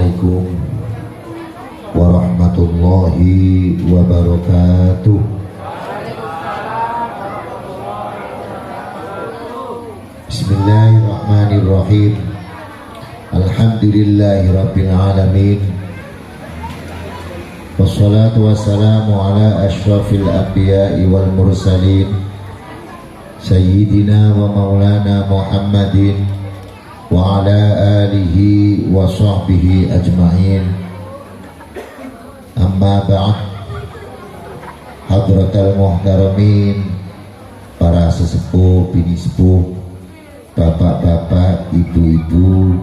Assalamualaikum warahmatullahi wabarakatuh. Bismillahirrahmanirrahim. Alhamdulillahirabbil alamin. Wassalatu wassalamu ala asyrafil anbiya'i wal mursalin Sayyidina wa maulana Muhammadin wa ala alihi wa sahbihi ajma'in. Amma ba'd. Hadratal muhtaramin, para sesepuh, bini sepuh, bapak-bapak, ibu-ibu,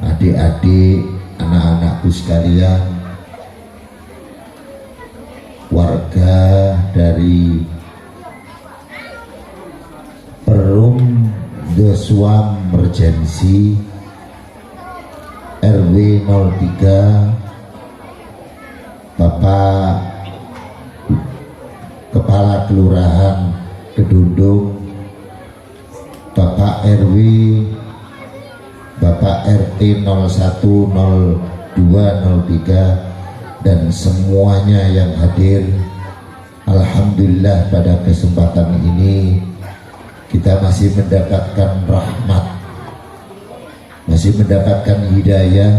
adik-adik, anak-anakku sekalian, warga dari Perum The Swam Regency RW 03, Bapak Kepala Kelurahan Kedundung, Bapak RW, Bapak RT 01, 02, 03 dan semuanya yang hadir. Alhamdulillah pada kesempatan ini kita masih mendapatkan rahmat, masih mendapatkan hidayah,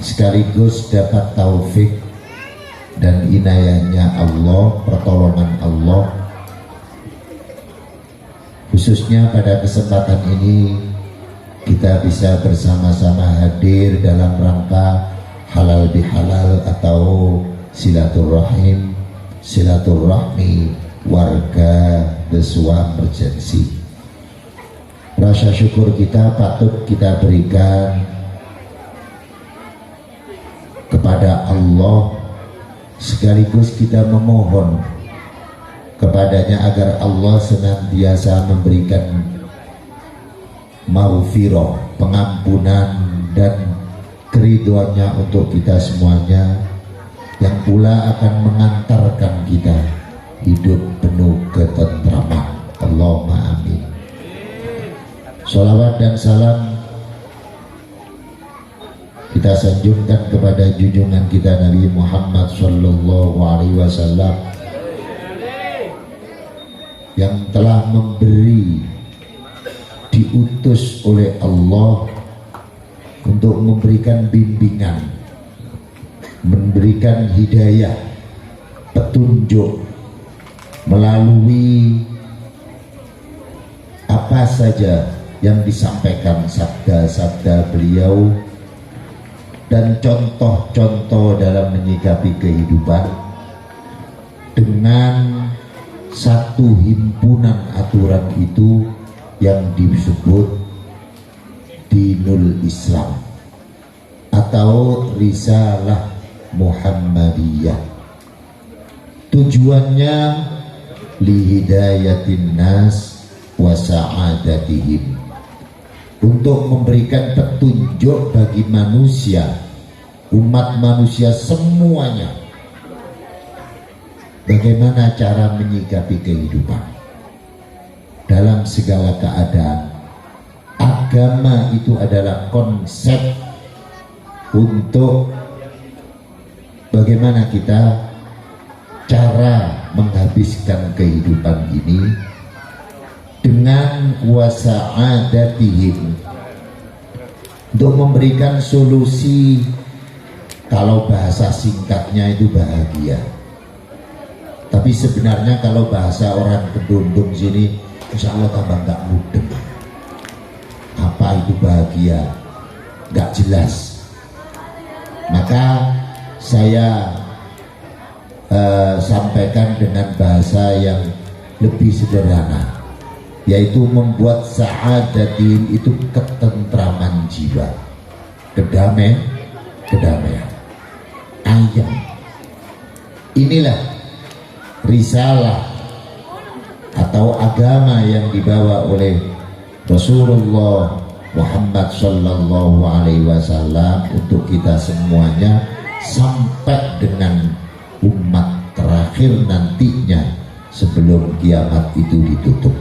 sekaligus dapat taufik dan inayahnya Allah, pertolongan Allah. Khususnya pada kesempatan ini kita bisa bersama-sama hadir dalam rangka halal bihalal atau silaturahim, silaturahmi warga The Swam Regency. Rasa syukur kita patut kita berikan kepada Allah, sekaligus kita memohon kepadanya agar Allah senantiasa memberikan maghfirah, pengampunan dan keridhoannya untuk kita semuanya, yang pula akan mengantarkan kita hidup penuh ketentraman. Allahumma amin. Sholawat dan salam kita sanjungkan kepada junjungan kita Nabi Muhammad sallallahu alaihi wasallam yang telah diutus oleh Allah untuk memberikan bimbingan, memberikan hidayah, petunjuk melalui apa saja yang disampaikan sabda-sabda beliau dan contoh-contoh dalam menyikapi kehidupan dengan satu himpunan aturan itu yang disebut Dinul Islam atau Risalah Muhammadiyah. Tujuannya lihidayatin nas wa sa'adatihim, untuk memberikan petunjuk bagi manusia, umat manusia semuanya, bagaimana cara menyikapi kehidupan dalam segala keadaan. Agama itu adalah konsep untuk bagaimana kita cara menghabiskan kehidupan ini dengan kuasa adatihim, untuk memberikan solusi. Kalau bahasa singkatnya itu bahagia, tapi sebenarnya kalau bahasa orang Kedundung sini, insya Allah tambah nggak mudeng. Apa itu bahagia? Nggak jelas. Maka saya sampaikan dengan bahasa yang lebih sederhana, yaitu membuat sa'adatin itu ketentraman jiwa, kedamaian. Ayam. Inilah risalah atau agama yang dibawa oleh Rasulullah Muhammad sallallahu alaihi wasallam untuk kita semuanya sampai dengan umat terakhir nantinya sebelum kiamat itu ditutup.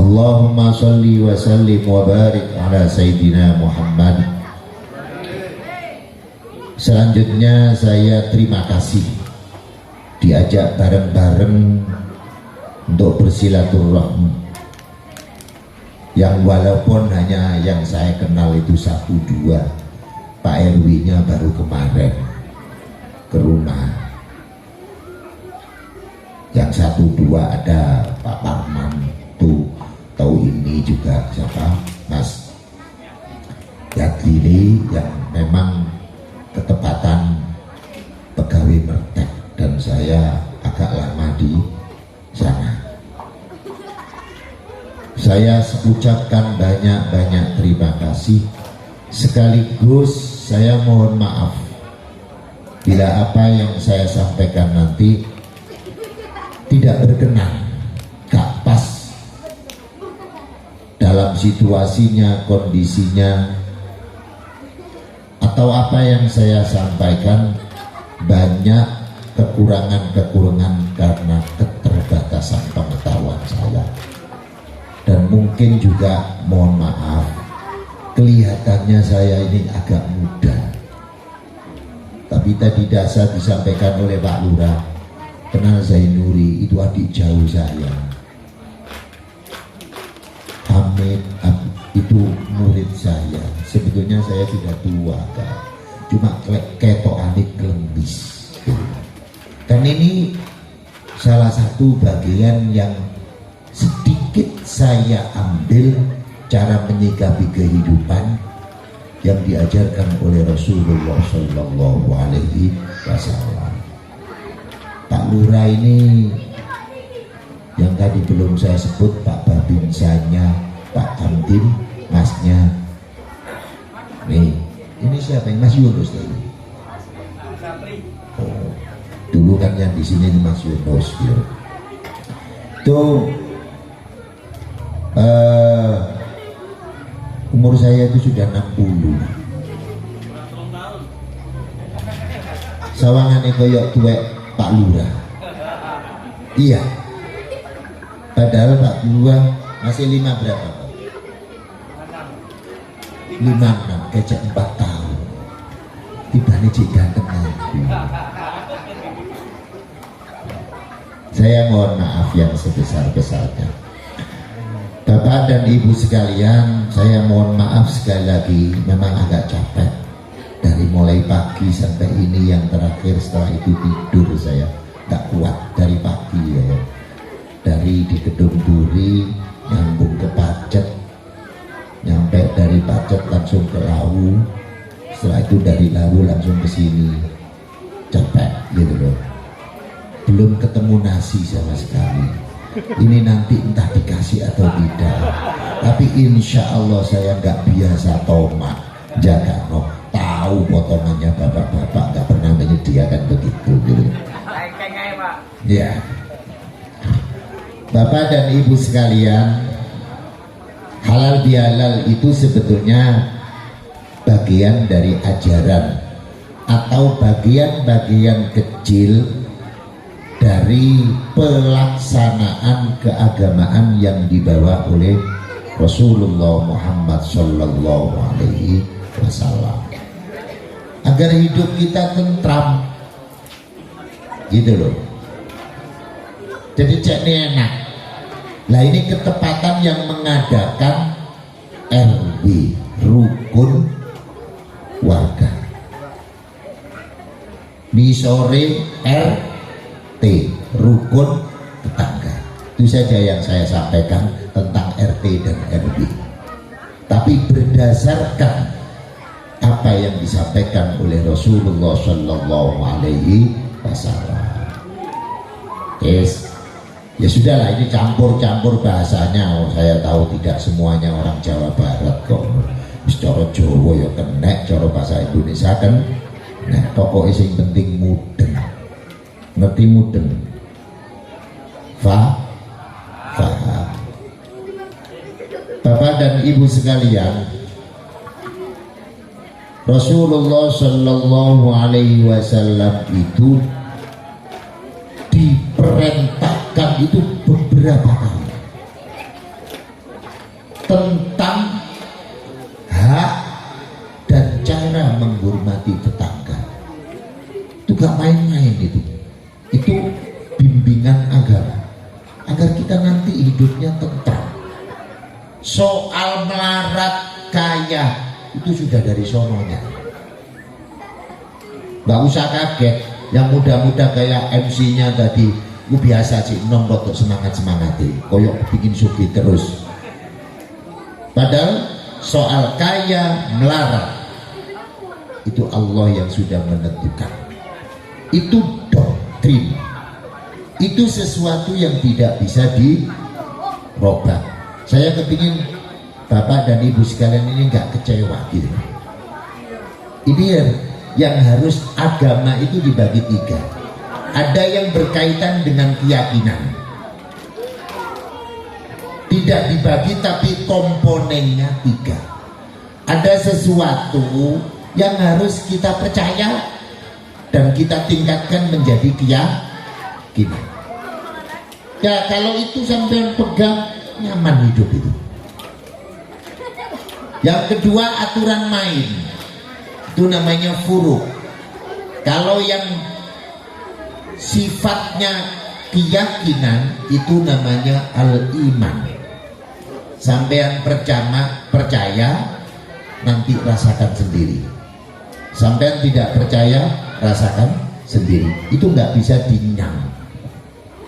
Allahumma salli wa sallim wa barik ala Sayyidina Muhammad. Selanjutnya saya terima kasih diajak bareng-bareng untuk bersilaturahmi, yang walaupun hanya yang saya kenal itu 1-2, Pak RW-nya baru kemarin ke rumah. Yang 1-2 ada Pak Parman tuh, tahu ini juga siapa, Mas Yadlili, yang memang ketepatan pegawai Mertek dan saya agak lama di sana. Saya ucapkan banyak-banyak terima kasih, sekaligus saya mohon maaf bila apa yang saya sampaikan nanti tidak berkenan, gak pas dalam situasinya, kondisinya, atau apa yang saya sampaikan banyak kekurangan-kekurangan karena keterbatasan pengetahuan saya. Dan mungkin juga mohon maaf, kelihatannya saya ini agak muda, tapi tadi dasar disampaikan oleh Pak Lurah, kenal Zainuri, itu adik jauh saya. Hamid itu murid saya. Sebetulnya saya sudah tua kan, cuma ketok adik kelembis. Dan ini salah satu bagian yang sedikit saya ambil cara menyikapi kehidupan yang diajarkan oleh Rasulullah Shallallahu Alaihi Wasallam. Pak Lurah ini yang tadi belum saya sebut, Pak Babinsanya, Pak Kamtin, Masnya. Nih, ini siapa yang Mas Yunus tadi? Oh, dulu kan yang di sini Mas Yunus. Tuh, umur saya itu sudah 60. Sawangannya koyok tuwek Pak Lurah. Iya. Padahal Pak Lurah masih 5 berapa? 56, kecek 4 tahun. Tiba-tiba cik ganteng aku. Saya mohon maaf yang sebesar-besarnya. Bapak dan Ibu sekalian, saya mohon maaf sekali lagi, memang agak capek. Dari mulai pagi sampai ini yang terakhir, setelah itu tidur saya gak kuat dari pagi ya. Dari di Gedung Duri nyambung ke Pacet, nyampe dari Pacet langsung ke Lawu, setelah itu dari Lawu langsung ke sini, capek gitu loh. Belum ketemu nasi sama sekali. Ini nanti entah dikasih atau tidak, tapi insya Allah saya nggak biasa tomat jaga no, tahu potongannya bapak-bapak nggak pernah menyediakan begitu gitu. Ya, Bapak dan Ibu sekalian, halal bihalal itu sebetulnya bagian dari ajaran atau bagian-bagian kecil dari pelaksanaan keagamaan yang dibawa oleh Rasulullah Muhammad Sallallahu Alaihi Wasallam, agar hidup kita tentram gitu loh. Jadi cek ini enak. Nah ini ketepatan yang mengadakan RW, rukun warga, di sore RT, rukun tetangga. Itu saja yang saya sampaikan tentang RT dan RW. Tapi berdasarkan apa yang disampaikan oleh Rasulullah Shallallahu Alaihi Wasallam. Yes. Ya sudahlah, ini campur-campur bahasanya. Saya tahu tidak semuanya orang Jawa Barat kok. Cara Jawa ya kena, cara bahasa Indonesia kan. Nah, pokoknya yang penting mudeng. Ngerti mudeng? Faham? Bapak dan Ibu sekalian, Rasulullah Shallallahu Alaihi Wasallam itu diperintahkan itu beberapa kali. tentang hak dan cara menghormati tetangga. Itu gak main-main itu. Itu bimbingan agama agar kita nanti hidupnya tentram. Soal melarat kaya itu sudah dari sononya. Gak usah kaget. Yang muda-muda kayak MC-nya tadi, gue biasa sih nombor untuk semangat-semangati koyok bikin suki terus. Padahal soal kaya melarat itu Allah yang sudah menentukan. Itu doktrin. Itu sesuatu yang tidak bisa dirubah. Saya kepingin Bapak dan Ibu sekalian ini nggak kecewa gitu. Ini yang harus agama itu dibagi tiga. Ada yang berkaitan dengan keyakinan, tidak dibagi tapi komponennya tiga. Ada sesuatu yang harus kita percaya dan kita tingkatkan menjadi keyakinan. Ya kalau itu sampai pegang, nyaman hidup itu. Yang kedua aturan main, itu namanya furu. Kalau yang sifatnya keyakinan itu namanya al-iman. Sampean percaya nanti rasakan sendiri. Sampean tidak percaya rasakan sendiri. Itu nggak bisa dinyang.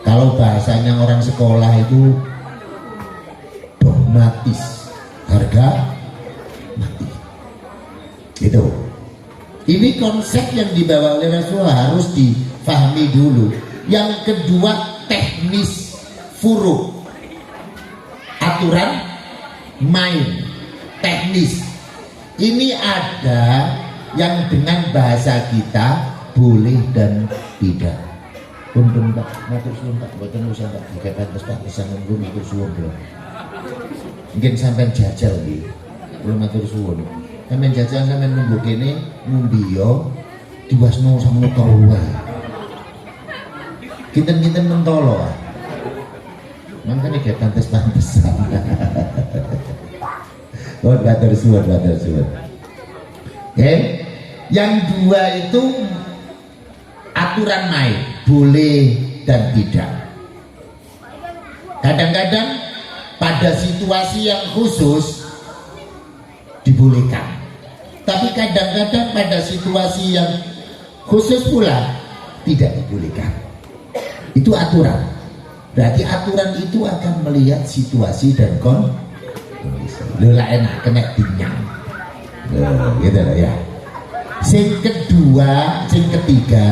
Kalau bahasanya orang sekolah itu dogmatis, harga mati. Itu. Ini konsep yang dibawa oleh Rasulullah harus difahami dulu. Yang kedua teknis furu, aturan main, teknis. Ini ada yang dengan bahasa kita boleh dan tidak. Pun Pak, matur suwun Pak, mboten usah Pak dikatakan terus Pak pesan nunggu matur suwun lho. Mungkin sampean jajal iki. Kula matur suwun. Sampeyan jajan sampeyan nunggu kene ngombe yo diwasno sama telu wae. Kinten-kinten mentolo. Mangkane ge pantes-pantesan. Oh, matur suwun, matur suwun. Oke. Yang dua itu aturan main, boleh dan tidak. Kadang-kadang pada situasi yang khusus dibolehkan. Tapi kadang-kadang pada situasi yang khusus pula tidak dibolehkan. Itu aturan. Berarti aturan itu akan melihat situasi dan kondisi. Lola enak kena dinyang. Gitu loh ya. Yang kedua, yang ketiga,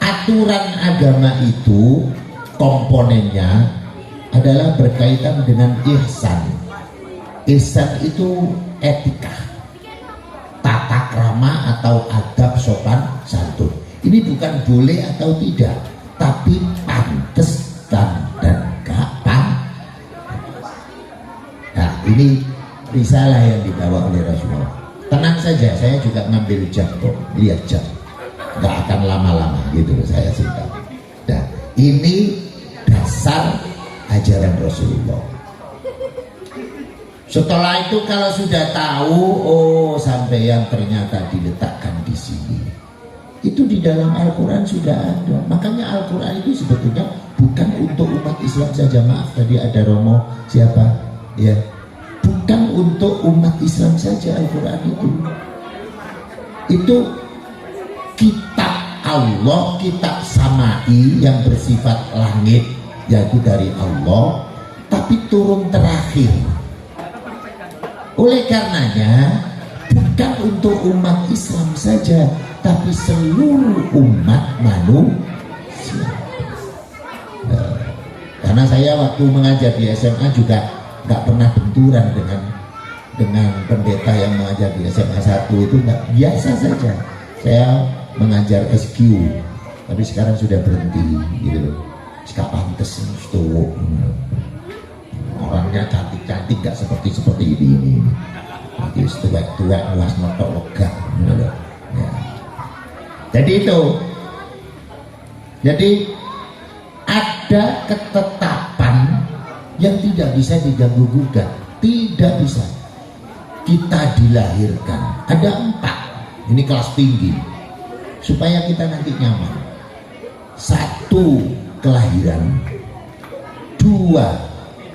aturan agama itu komponennya adalah berkaitan dengan ihsan. Ihsan itu etika, tata krama atau adab sopan santun. Ini bukan boleh atau tidak, tapi pantes dan gak pantes. Nah, ini risalah yang dibawa oleh Rasulullah. Tenang saja, saya juga ngambil jam kok, lihat jam, gak akan lama-lama gitu saya cerita. Nah, ini dasar ajaran Rasulullah. Setelah itu kalau sudah tahu, oh sampai yang ternyata diletakkan di sini, itu di dalam Al-Quran sudah ada. Makanya Al-Quran itu sebetulnya bukan untuk umat Islam saja. Maaf tadi ada Romo siapa? Ya, bukan untuk umat Islam saja Al-Quran itu. Itu kitab Allah, kitab samai yang bersifat langit, yaitu dari Allah, tapi turun terakhir. Oleh karenanya bukan untuk umat Islam saja, tapi seluruh umat manusia. Karena saya waktu mengajar di SMA juga nggak pernah benturan dengan pendeta yang mengajar di SMA 1 itu, nggak, biasa saja. Saya mengajar SQ, tapi sekarang sudah berhenti gitu loh. Sekarang pantes itu orangnya cantik-cantik, nggak seperti ini. Nanti tuwek-tuwek luas notok lega gitu loh. Ya. Jadi itu, jadi ada ketetapan yang tidak bisa diganggu gugat. Tidak bisa. Kita dilahirkan ada 4, ini kelas tinggi, supaya kita nanti nyaman. 1, kelahiran. 2,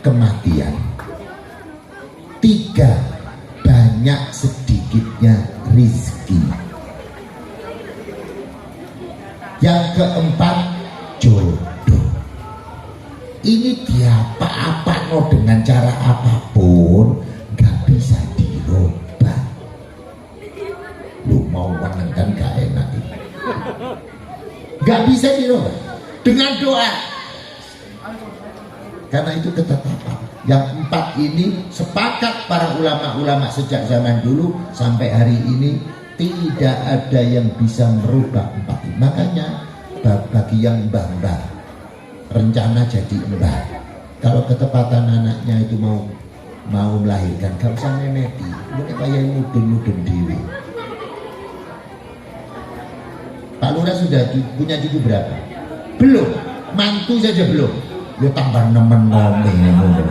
kematian. 3, banyak sedikitnya rizki. Yang keempat, jodoh. Ini diapa-apa dengan cara apapun gak bisa dirubah. Lu mau menentang gak enak ini. Gak bisa dirubah dengan doa. Karena itu ketetapan. Yang 4 ini sepakat para ulama-ulama sejak zaman dulu sampai hari ini, tidak ada yang bisa merubah 4 ini. Makanya bagi yang mbah-mbah rencana jadi mbah, kalau ketepatan anaknya itu mau melahirkan, gak usah memeti, udah kayak mudun-mudun diri. Pak Lurah sudah punya cucu berapa? Belum, mantu saja belum. Ya tambah nemen-nemen.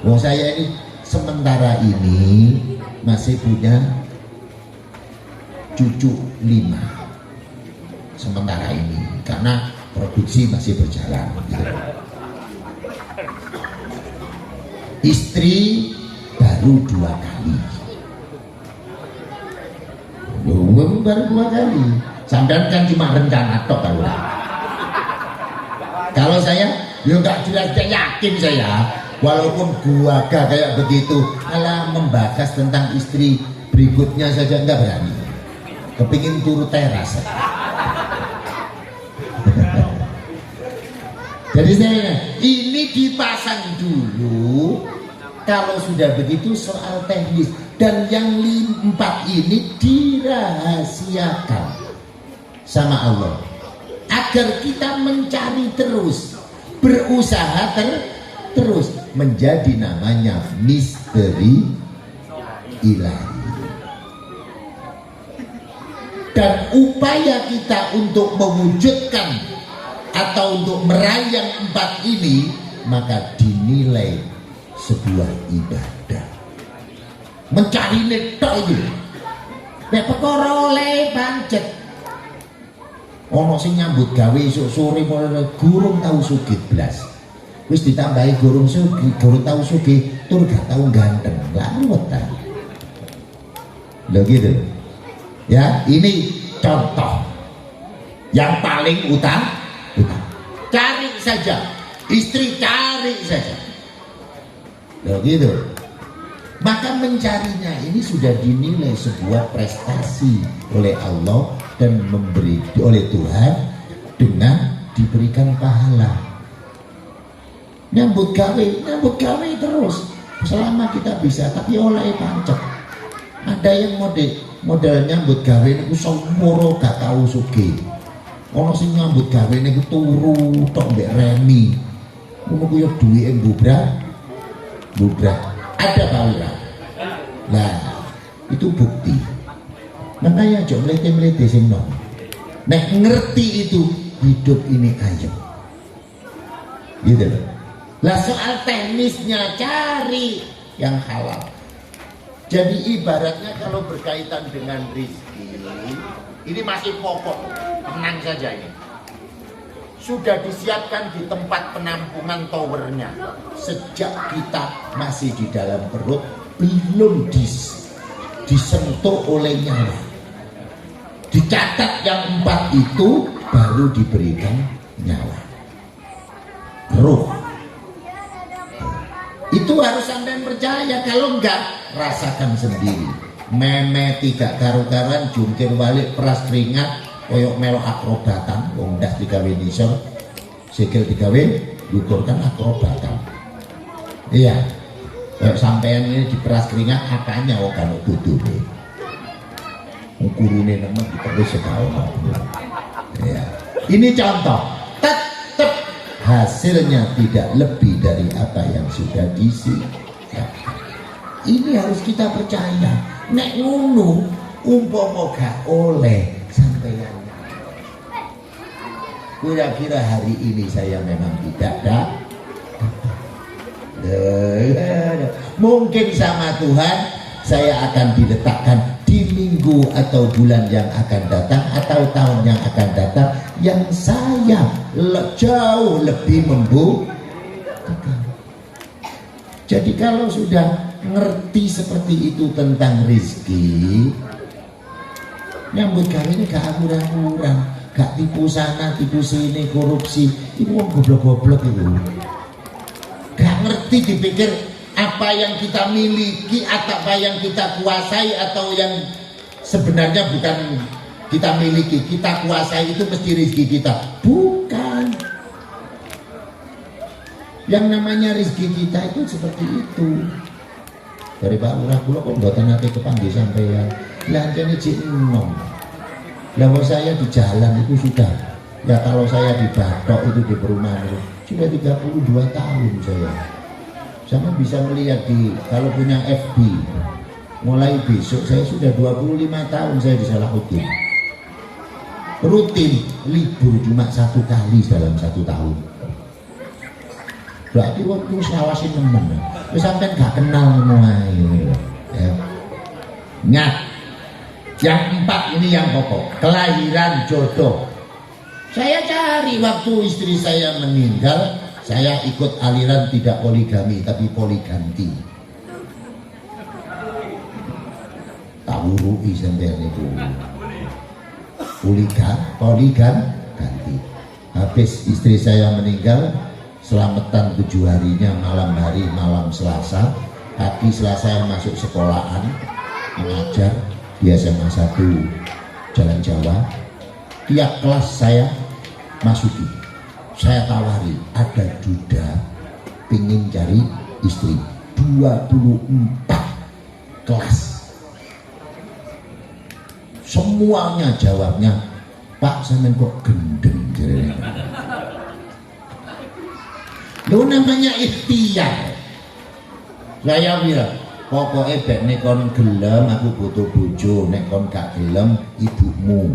Wong saya ini sementara ini masih punya cucu 5 sementara ini, karena produksi masih berjalan gitu. Istri baru 2 kali. Baru 2 kali. Sampai kan cuma rencana tok kalau saya ya nggak jelas, yakin saya. Walaupun gua kayak begitu, malah membahas tentang istri berikutnya saja nggak berani. Kepingin turun teras. Jadi saya ini dipasang dulu. Kalau sudah begitu soal teknis, dan yang 4 ini dirahasiakan sama Allah agar kita mencari terus, berusaha terus, menjadi namanya misteri ilahi. Dan upaya kita untuk mewujudkan atau untuk meraih 4 ini, maka dinilai sebuah ibadah. Mencari netok itu nek perkara oleh pancet. Ono sing nyambut gawe esuk sore gurung tau sugih blas. Wis ditambahi gurung tau sugih, tur gak tau ganteng. Lah ruwetan. Lho gitu. Ya, ini contoh yang paling utama. Cari saja, istri cari saja. Loh gitu. Maka mencarinya ini sudah dinilai sebuah prestasi oleh Allah dan memberi oleh Tuhan dengan diberikan pahala. Nyambut gawe terus selama kita bisa, tapi oleh pancet. Ada yang model nyambut gawe niku semoro gak tau sugih. Ono sing nyambut gawe niku turu tok mbek remi. Ngono ku yo duwike bubrak. Ada pahala. Nah, itu bukti. Makanya aja melete-melete sing nom. Nek ngerti itu hidup ini ayem. Gitu loh. Lah soal teknisnya cari yang halal. Jadi ibaratnya kalau berkaitan dengan rezeki, ini masih pokok, tenang saja ini. Sudah disiapkan di tempat penampungan towernya. Sejak kita masih di dalam perut, belum disentuh oleh nyawa. Dicatat yang 4 itu baru diberikan nyawa. Ruh. Itu harus sampai percaya, kalau enggak rasakan sendiri. Meme tidak karu-karuan, jungkir balik, peras keringat, koyok melo akrobatan, wong ndas digawe nisor, sikil digawe diukurkan akrobatan. Iya, koyok sampean ini diperas keringat, apanya wong kan dudune. Ukurune nemen diterus setahun. Iya. Ini contoh. Tetap hasilnya tidak lebih dari apa yang sudah diisi. Ya. Ini harus kita percaya. Nek ngono umpama gak oleh sampeyan. Kira-kira hari ini saya memang tidak ada. Mungkin sama Tuhan saya akan diletakkan di minggu atau bulan yang akan datang atau tahun yang akan datang yang saya jauh lebih membutuhkan. Jadi kalau sudah ngerti seperti itu tentang rezeki, nyambut gawe ini gak akurang-akurang, gak tipu sana tipu sini, korupsi. Itu goblok-goblok itu. Gak ngerti, dipikir apa yang kita miliki atau apa yang kita kuasai atau yang sebenarnya bukan kita miliki, kita kuasai itu mesti rezeki kita. Bukan. Yang namanya rezeki kita itu seperti itu. Dari Pak Lurah kula kok mboten nate kepanggih sampeyan. Lah jane jek enom. Lah saya di jalan itu sudah, ya kalau saya di Batok itu di perumahan itu sudah 32 tahun saya. Sama bisa melihat di, kalau punya FB, mulai besok saya sudah 25 tahun saya di Salahuddin. Rutin libur cuma 1 kali dalam 1 tahun. Berarti waktu sawasin temen, terus sampai gak kenal mulai. Ya. Ingat, yang 4 ini yang pokok, kelahiran jodoh. Saya cari waktu istri saya meninggal. Saya ikut aliran tidak poligami tapi poliganti. Tawurui sampeyan itu. Poliganti. Habis istri saya meninggal, selamatan 7 harinya malam hari, malam Selasa. Pagi Selasa masuk sekolahan, mengajar di SMA 1 Jalan Jawa. Tiap kelas saya masuki. Saya tawari, ada duda pingin cari istri 24 kelas. Semuanya jawabnya, Pak sampean kok gendeng. Lu namanya ikhtiar. Saya bilang, pokoknya bek nek kon gelem aku butuh bojo, nek kon gak gelem ibumu.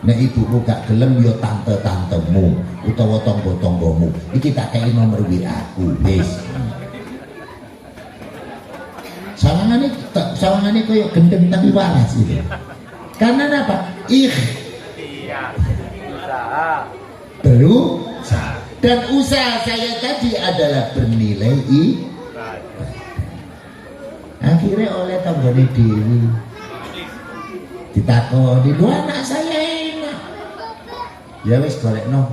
Nek ibumu gak gelem yo tante-tantemu utawa tangga-tanggamu. Iki tak kei nomor WA aku, wis. Sawangane koyo gendeng tapi waras itu. Karena apa? Usaha. Berusaha. Dan usaha saya tadi adalah bernilai akhirnya oleh tanggane dewi ditakoni, "Lho anak saya enak." Ya wis golekno.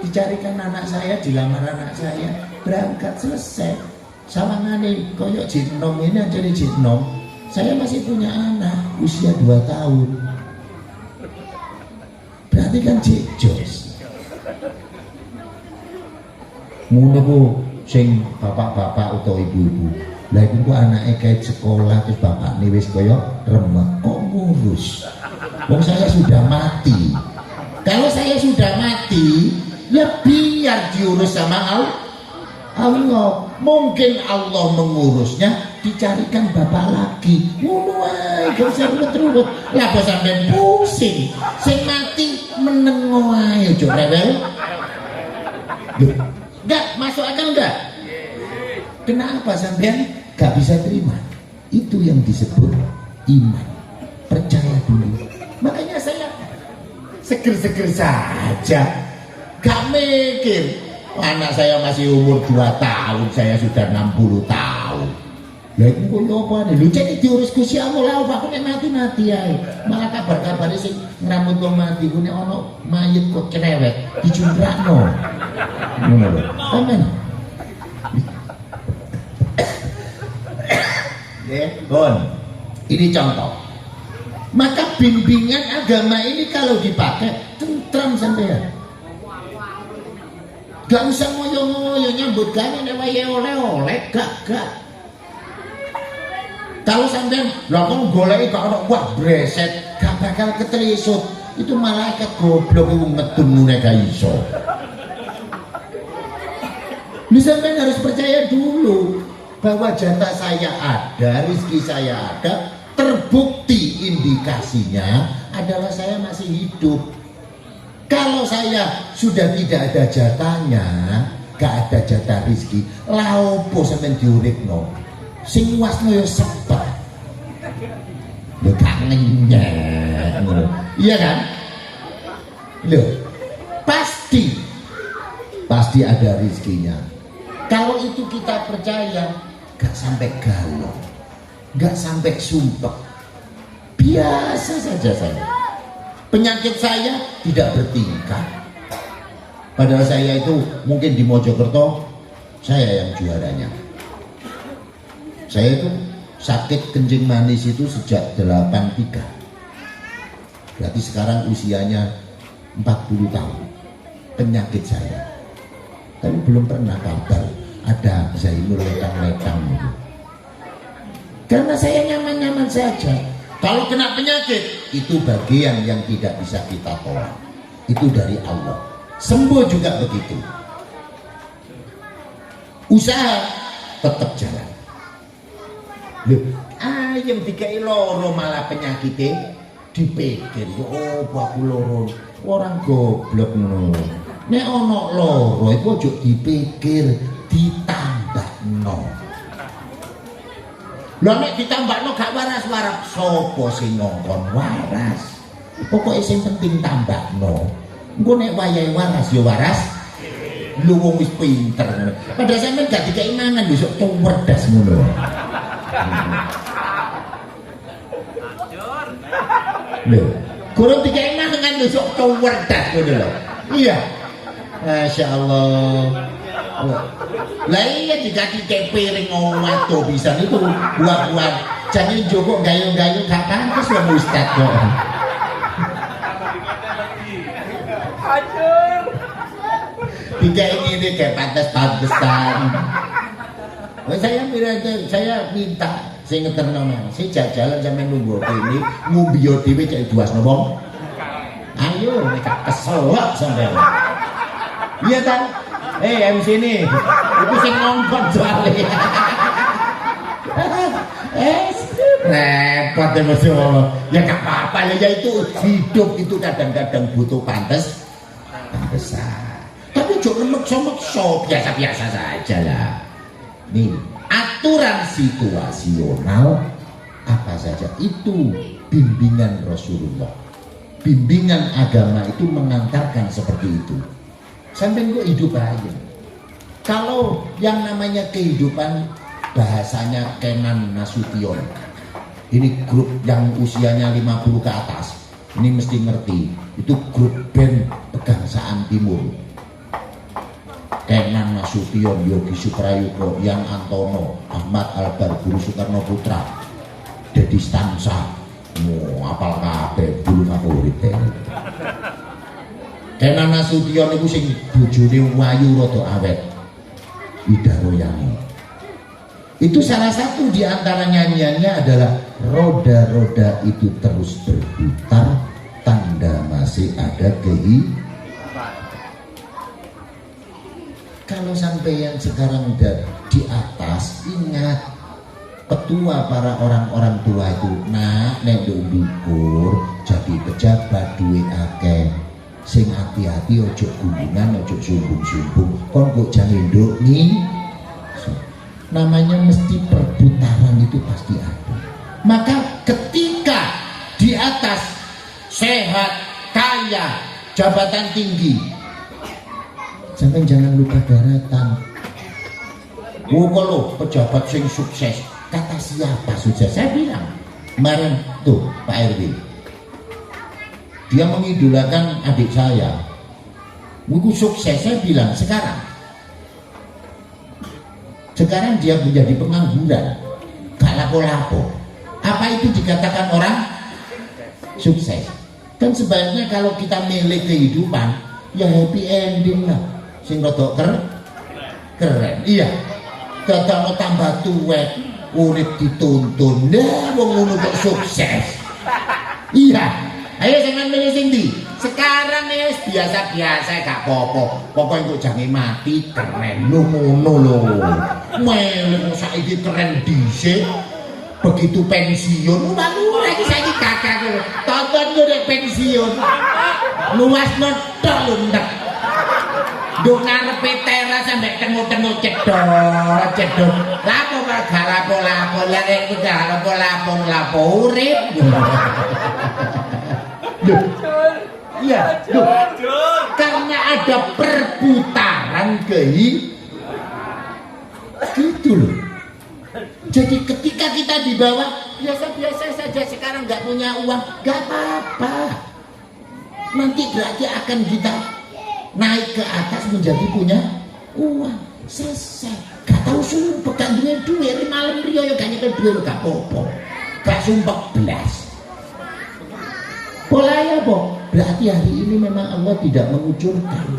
Dicarikan anak saya, dilamar anak saya, berangkat selesai. Sawangane koyo jinom ini aja di jinom. Saya masih punya anak usia 2 tahun. Berarti kan jejos. Ngono ku sing bapak-bapak atau ibu-ibu. Lah iku kok anake kayak sekolah terus bapakne wis kaya remek kok ngurus. Wong saya sudah mati. Kalau saya sudah mati, ya biar diurus sama Allah. Mungkin Allah mengurusnya, dicarikan bapak lagi. Ngono ae, gak usah ruwet-ruwet. Lah kok sampean pusing. Sing mati menengo ae, ojo rewel. Enggak masuk akal enggak? Kenapa sampean gak bisa terima? Itu yang disebut iman. Percaya dulu. Makanya saya seger-seger saja, gak mikir. Anak saya masih umur 2 tahun, saya sudah 60 tahun. Ya itu kok apa nih? Lu jadi diurus Gusti Allah lah, aku nek mati-mati ae. Malah kabar-kabare sing ngramut wong mati ku nek ana mayit kok cerewet dijumprakno. Ngono lho. Amen. Bon, ini contoh. Maka bimbingan agama ini kalau dipakai tentram sampean. Gak usah ngoyo-ngoyo nyambut gawe nek wae oleh-oleh, gak. Kalau sampean lha kok goleki gak ono wah breset, gak bakal ketelisut. Itu malaikat goblok iku ngedun nek gak iso. Lu sampean harus percaya dulu bahwa jatah saya ada, rezeki saya ada, terbukti indikasinya adalah saya masih hidup. Kalau saya sudah tidak ada jatahnya, gak ada jatah rezeki. Lah opo sampean diuripno? Sing wasno ya sepet. Lho gak ngenyek ngono. Iya kan? Loh, pasti ada rezekinya. Kalau itu kita percaya, gak sampai galau, gak sampai sumpah, biasa saja saya. Penyakit saya tidak bertingkat. Padahal saya itu mungkin di Mojokerto saya yang juaranya. Saya itu sakit kencing manis itu sejak 83. Berarti sekarang usianya 40 tahun. Penyakit saya. Tapi belum pernah kabar ada Zainul letang-letang gitu. Karena saya nyaman-nyaman saja. Kalau kena penyakit, itu bagian yang tidak bisa kita tolak. Itu dari Allah. Sembuh juga begitu. Usaha tetap jalan. Loh, ayam dikai loro malah penyakitnya dipikir, oh aku loro. Orang goblok ngono. Nek ana loro iku ojo dipikir, ditambahno. Lah nek ditambahno gak waras-waras, sapa sing ngongkon waras? Pokoke sing penting tambahno. Engko nek wayahe waras ya waras. Lu wong wis pinter ngono. Padahal sampean gak dikeki mangan besok tuwerdas ngono. Lho, kurang dikeki mangan besok tuwerdas ngono lho. Iya. Masya Allah. Lah iya jika dikei piring waduh bisa itu buat jangan joko gayung-gayung gak pantas lah Ustaz kok. Dikei ini kayak pantas-pantesan. Saya minta saya ngeterno saya jalan sampai nunggu ini ngumbio dhewe cek duas ngomong. Ayo mereka kesel sampai. Iya kan? MC ini itu sing ngongkon soalnya. Repot ya Mas Allah. Ya gak apa-apa ya itu hidup itu kadang-kadang butuh pantesan. Tapi jangan mekso-mekso, biasa-biasa saja lah. Nih, aturan situasional apa saja itu bimbingan Rasulullah. Bimbingan agama itu mengantarkan seperti itu. Sampai kok hidup aja. Kalau yang namanya kehidupan bahasanya Kenan Nasution. Ini grup yang usianya 50 ke atas. Ini mesti ngerti. Itu grup band Pegangsaan Timur. Kenan Nasution, Yogi Suprayuko, Yang Antono, Ahmad Albar, Guru Soekarno Putra, Dedi Stansa. Apal kabeh bulu favorit. Kenan Nasution itu sing bojone wayu rada awet. Ida Royani. Itu salah satu di antara nyanyiannya adalah roda-roda itu terus berputar, tanda masih ada kehidupan. Kalau sampai yang sekarang udah di atas, ingat petua para orang-orang tua itu, nak nek ndukur jadi pejabat duwe akeh. Sing hati-hati ojo gunungan, ojo sumbung-sumbung. Kon kok jangan nduk nih. Namanya mesti perputaran itu pasti ada. Maka ketika di atas sehat, kaya, jabatan tinggi, jangan lupa daratan. Oh kalau pejabat sing sukses, kata siapa sukses? Saya bilang kemarin tuh Pak Erwin. Dia mengidolakan adik saya. Itu sukses, saya bilang sekarang dia menjadi pengangguran, gak lapo-lapo. Apa itu dikatakan orang sukses? Kan sebaiknya kalau kita milih kehidupan, ya happy ending lah. Sing rodok keren. Iya. Dadang mau tambah tuwek, urip dituntun. Nah, wong ngono kok sukses. Iya. Ayo jangan milih sing ndi. Sekarang wis biasa-biasa gak apa-apa. Pokoke kok jange mati keren lho ngono lho. Melek saiki keren dhisik. Begitu pensiun, lagi saiki kakak lho. Tonton yo nek pensiun. Luas notok lho ndak. Nduk ngarepe teras sampe temu-temu cedot. Lapo gak lapo-lapo lan iku gak lapo urip. Iya, karena ada perputaran gitu loh. Jadi ketika kita di bawah biasa-biasa saja, sekarang nggak punya uang, nggak apa-apa. Nanti berarti akan kita naik ke atas menjadi punya uang. Selesai. Gak tahu sumpah, gak duit malam rio ya gak nyekel duit gak apa-apa. Gak sumpah belas. Pola ya boh. Berarti hari ini memang Allah tidak mengucurkan.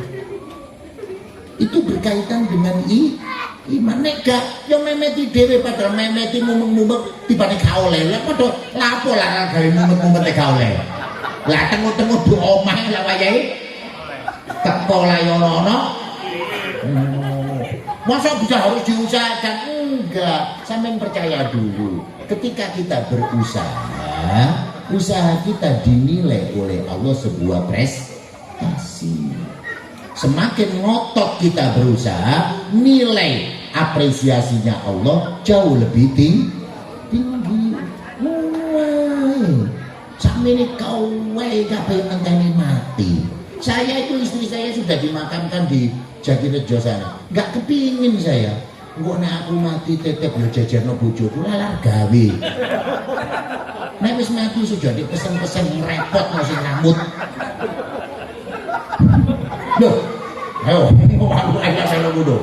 Itu berkaitan dengan iman. Nega yang memeti dewe padahal memeti mumeng-mumeng tibane gak oleh. Lah padha lapo lah gawe mumeng-mumeng gak oleh. Lah temu-temu do omah lah wayahe. Teko lah yo ono. Masa bisa harus diusahakan? Enggak. Sampeyan percaya dulu. Ketika kita berusaha, usaha kita dinilai oleh Allah sebuah prestasi. Semakin ngotot kita berusaha, nilai apresiasinya Allah jauh lebih tinggi. Wah, sampe kau wae kabeh ngenteni mati. Saya itu istri saya sudah dimakamkan di Jatirejo sana. Enggak kepingin saya. Engko nek aku mati tetep yo jejerno bojoku lalar gawe. Nek wis mati sudah dipesen-pesen repot no sing rambut. Loh, ayo, aku aja saya ngono.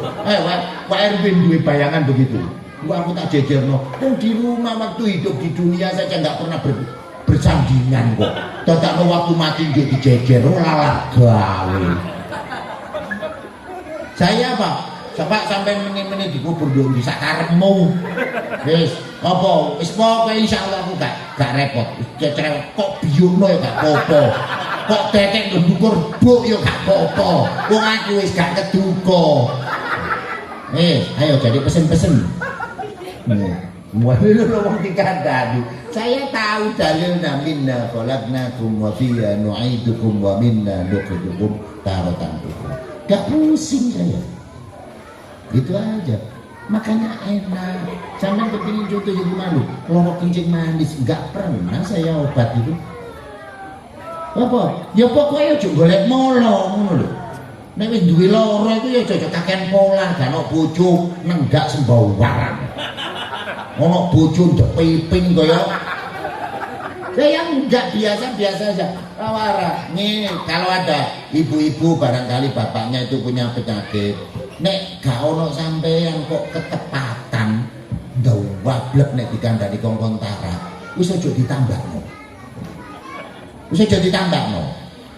Pak Erwin duwe bayangan begitu. Gua aku tak jejerno. Di rumah waktu hidup di dunia saja enggak pernah bersandingan kok. Dadakno waktu mati nggih dijejer lalar gawe. Saya Pak sampai meni-meni dikubur dulu di sakarepmu. Wis, apa? Wis pokoke insyaallah aku gak repot. Cerewet kok biyuno ya gak apa-apa. Kok tetek ndukur buk ya gak apa-apa. Wong aku wis gak keduka. Ayo jadi pesen-pesen. Waduh wong dikandani. Saya tahu dalilna minna khalaqnakum wa fiha nu'idukum wa minna nukhrijukum taratan ukhra. Gak pusing saya. Gitu aja. Makanya enak. Sampai kepingin contoh jadi malu. Lorok kencing manis. Gak pernah saya obat itu. Apa? Ya pokoknya aja golek molo ngono lho. Nek wis duwe lara iku ya aja kakean pola, gak ono bojo nenggak sembawaran. Ono bojo ndek piping kaya saya enggak biasa-biasa saja. Rawara. Nih kalau ada ibu-ibu barangkali bapaknya itu punya penyakit. Nek gak ono sampean kok ketepatan ndawablek nek dikandani kongkon tara. Wis aja ditambahno. Wis aja ditambahno.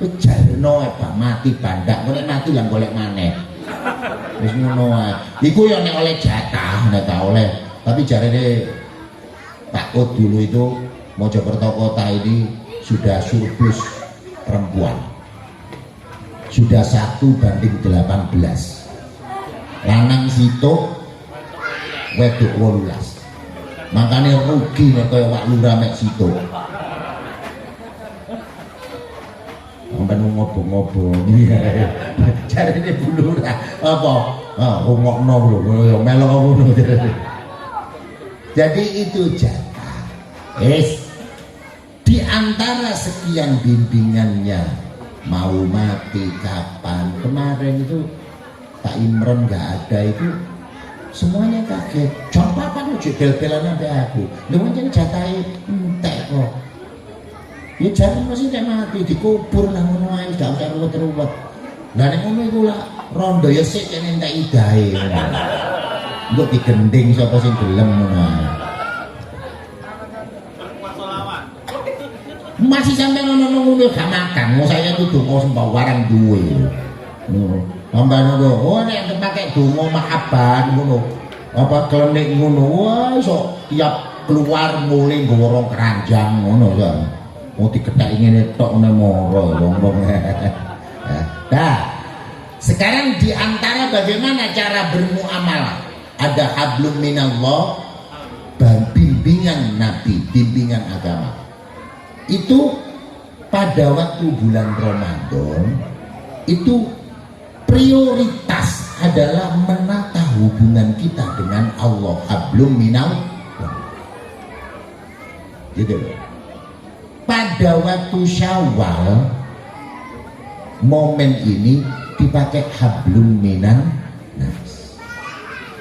Wis jarno Pak mati bandak, nek mati lah golek maneh. Wis ngono ae. Iku ya nek oleh jatah nek gak oleh. Tapi jarene Pak Kod dulu itu Mojokerto kota ini sudah surplus perempuan. Sudah 1:18. Lanang situ wedok 18. Makanya rugi nek kaya Wak Lurah mek situ. Sampai ngobo-ngobo. Jarine Bu Lurah apa? Rungokno lho, melok ngono. Jadi itu jatah. Di antara sekian bimbingannya mau mati kapan kemarin itu Pak Imron nggak ada itu semuanya kaget. Coba kan uji bel-belan sampai aku. Lu jangan jatai entek kok. Ya jangan masih tidak mati dikubur lah ngono ae gak usah ruwet-ruwet. Lah nek ngono iku lah rondo ya sik kene entek idahe. Engko digending sapa sing gelem ngono ae. Masih sampai ngono-ngono gak makan. Mau saya itu donga sembawarang duwe. Tambah ngono. Oh nek kepake donga maaban ngono. Apa klenik ngono. Wah iso tiap keluar mulai nggawa rong keranjang ngono ya. Mau diketheki ngene tok ngene moro wong-wong. Nah, sekarang di antara bagaimana cara bermuamalah. Ada hablum minallah, bimbingan Nabi, bimbingan agama. Itu pada waktu bulan Ramadan itu prioritas adalah menata hubungan kita dengan Allah. Hablum minal gitu loh. Pada waktu Syawal momen ini dipakai hablum minan nas.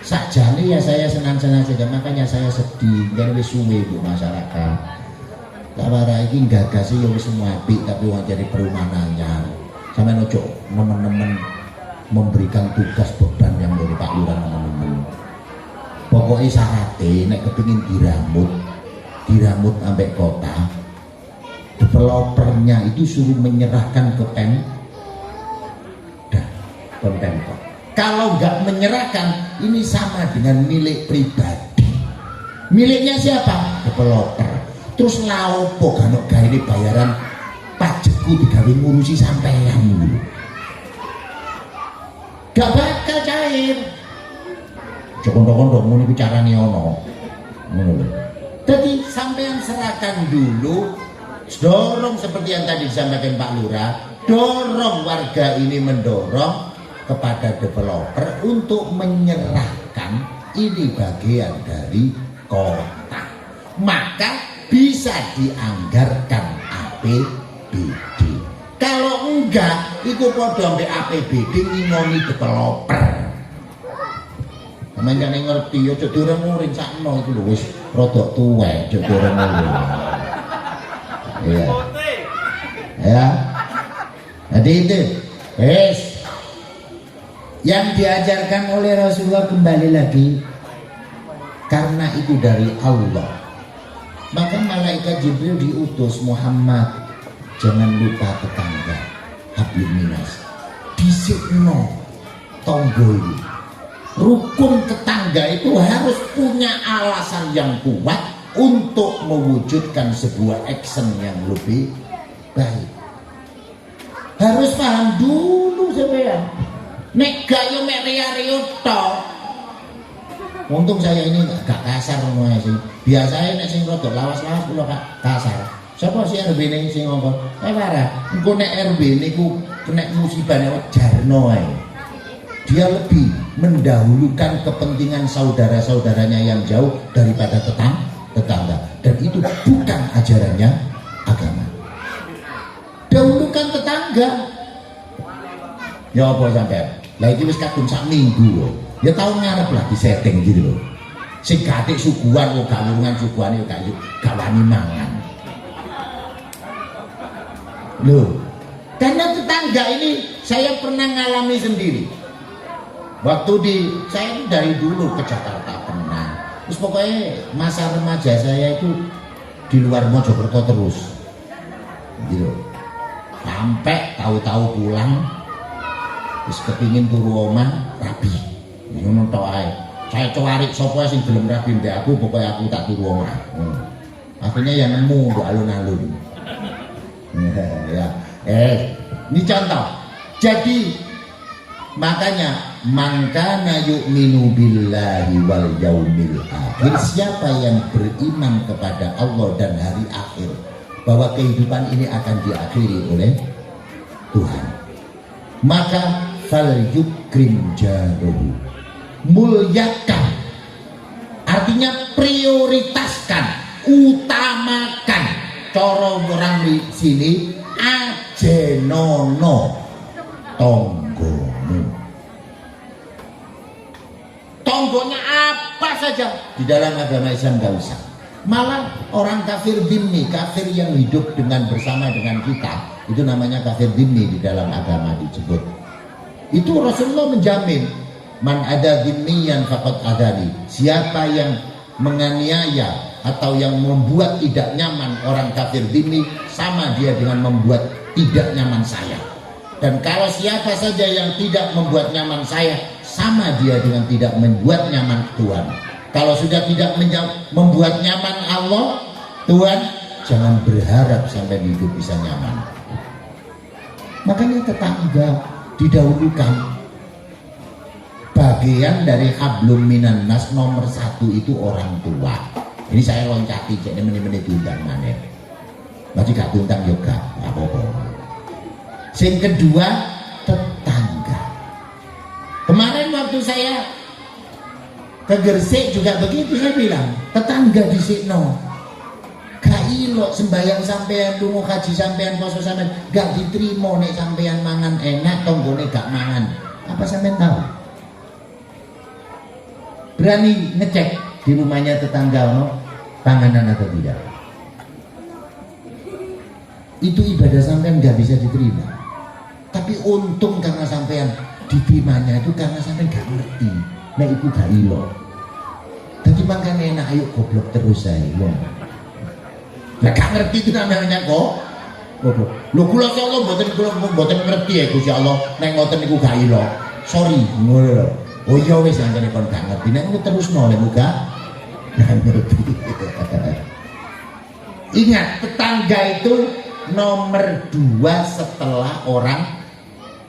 Sakjane ya saya senang-senang saja, makanya saya sedih kan wis suwe bu masyarakat. Kawara iki gagase ya wis apik tapi wong jadi perumahan anyar. Sampeyan ojo nemen-nemen memberikan tugas beban yang dari Pak Lurah teman-teman. Pokoknya syaratnya nek kepingin diramut sampai kota, developernya itu suruh menyerahkan ke Pemkot. Kalau nggak menyerahkan, ini sama dengan milik pribadi. Miliknya siapa? Developer. Terus laopo kan gawe bayaran pajakku digawe ngurusi sampeyan dulu. Gak bakal cair. Jokondok-kondok muni bicarane ono. Ngono lho. Jadi sampean serahkan dulu, dorong seperti yang tadi disampaikan Pak Lurah, dorong warga ini mendorong kepada developer untuk menyerahkan ini bagian dari kota. Maka bisa dianggarkan APBD. Kalau enggak, itu podo ambek APBD ngimoni developer. Sampeyan jangan ngerti, yo cek durung-muring sakno itu lho wis rada tuwek, cek durung-muring. Iya. Ya. Jadi itu, yang diajarkan oleh Rasulullah kembali lagi karena itu dari Allah. Maka malaikat Jibril diutus, Muhammad jangan lupa tetangga hablum minas, disikno tonggo ini. Rukun tetangga itu harus punya alasan yang kuat untuk mewujudkan sebuah action yang lebih baik. Harus paham dulu sampean. Nek gayo mek ria-rio tok. Untung saya ini gak kasar ngono sih. Biasanya nek sing rada lawas-lawas kula kasar. Sapa sih RB ini sing ngomong? Parah. Engko nek RB niku kena musibah nek jarno ae. Dia lebih mendahulukan kepentingan saudara-saudaranya yang jauh daripada tetangga. Dan itu bukan ajarannya agama. Dahulukan tetangga. Ya apa sampean? Lah iki wis kadung sak minggu loh. Ya tau ngarep lah di setting gitu loh. Sing gatik suguhan kok gak lurungan suguhane kok gak wani mangan. Loh, karena tetangga ini saya pernah ngalami sendiri. Waktu saya itu dari dulu ke Jakarta pernah. Terus pokoknya masa remaja saya itu di luar Mojokerto terus. Gitu. Sampai tahu-tahu pulang terus kepingin turu omah rabi. Ngono tok ae. Saya cari sapa sing gelem rabi mbek aku, pokoknya aku tak turu omah. Akhirnya yang nemu mbok alun-alun. Ya. Ini contoh. Jadi makanya mangkana yu'minu billahi wal yaumil akhir, siapa yang beriman kepada Allah dan hari akhir, bahwa kehidupan ini akan diakhiri oleh Tuhan, maka fal yukrim jaruhu, muliakan, artinya prioritaskan, utamakan. Coro orang di sini ajenono tonggomu. Tonggonya apa saja di dalam agama Islam gak usah. Malah orang kafir dhimmi, kafir yang hidup bersama dengan kita, itu namanya kafir dhimmi di dalam agama disebut. Itu Rasulullah menjamin, man ada dhimmiyan faqad adani, siapa yang menganiaya atau yang membuat tidak nyaman orang kafir dhimmi, sama dia dengan membuat tidak nyaman saya. Dan kalau siapa saja yang tidak membuat nyaman saya, sama dia dengan tidak membuat nyaman Tuhan. Kalau sudah tidak membuat nyaman Allah, Tuhan, jangan berharap sampai hidup bisa nyaman. Makanya tetangga didahulukan. Bagian dari hablum minan nas nomor 1 itu orang tua. Ini saya loncati, jadi menit-menit diundang mana. Berarti gak diundang juga, gak apa-apa. Yang kedua, tetangga. Kemarin saya ke Gresik juga begitu, saya bilang tetangga di Sikno gak ilok sembayang sampean, lungo haji sampean, poso sampean gak diterima nek sampean mangan enak, tonggone gak mangan. Apa sampean tahu? Berani ngecek di rumahnya tetangga no panganan atau tidak? Itu ibadah sampean gak bisa diterima. Tapi untung karena sampean diterimanya itu karena sampean gak ngerti. Nah itu gak ilok. Jadi makanya enak, ayo goblok terus saya. Nah gak ngerti itu namanya kok goblok. Lho kula Allah mboten ngerti ya Gusti Allah. Nek ngoten niku gak ilok. Sorry, ngono lho. Oh iya wis anjene kon gak ngerti. Nek ngono terusno lek gak ngerti. Ingat, tetangga itu nomor 2 setelah orang